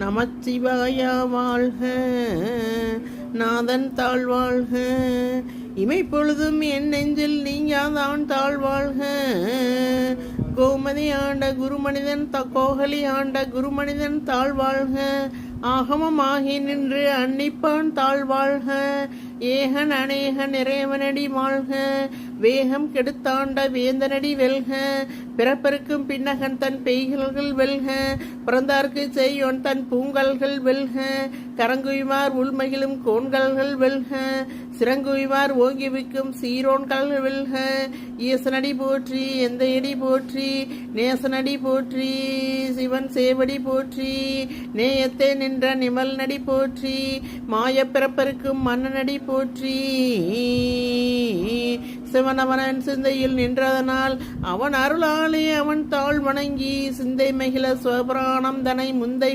நமச்சிவாயா வாழ்க, நாதன் தாழ்வாழ்க. இமைப்பொழுதும் என் நெஞ்சில் நீங்காதான் தாழ்வாழ்க. கோமதி ஆண்ட குருமனிதன் கோகலி ஆண்ட குருமனிதன் தாழ்வாழ்க. ஆகமமாகி நின்று அன்னிப்பான் தாழ்வாழ்க. ஏகன் அநேகன் இறைவனடி வாழ்க. வேகம் கெடுத்தாண்ட வேந்தனடி வெல்க. பிறப்பருக்கும் பின்னகன் தன் பெய்கல்கள் வெல்க. பிறந்தார்க்கு செய்யோன் தன் பூங்கல்கள் வெல்க. கரங்குய்மார் உள்மகிழும் கோண்கல்கள் வெல்க. சிறங்குய்மார் ஓங்கிவிக்கும் சீரோன்கள் வெல்க. ஈசனடி போற்றி, எந்தையடி போற்றி, நேசனடி போற்றி, சிவன் சேவடி போற்றி, நேயத்தே நின்ற நிமல் நடி போற்றி, மாய பிறப்பருக்கும் மன்னனடி போற்றி. சிவனவனன் சிந்தையில் நின்றதனால் அவன் அருளாலே அவன் தாழ் வணங்கி சிந்தை மகிழ சிவபுராணம் தனை முந்தை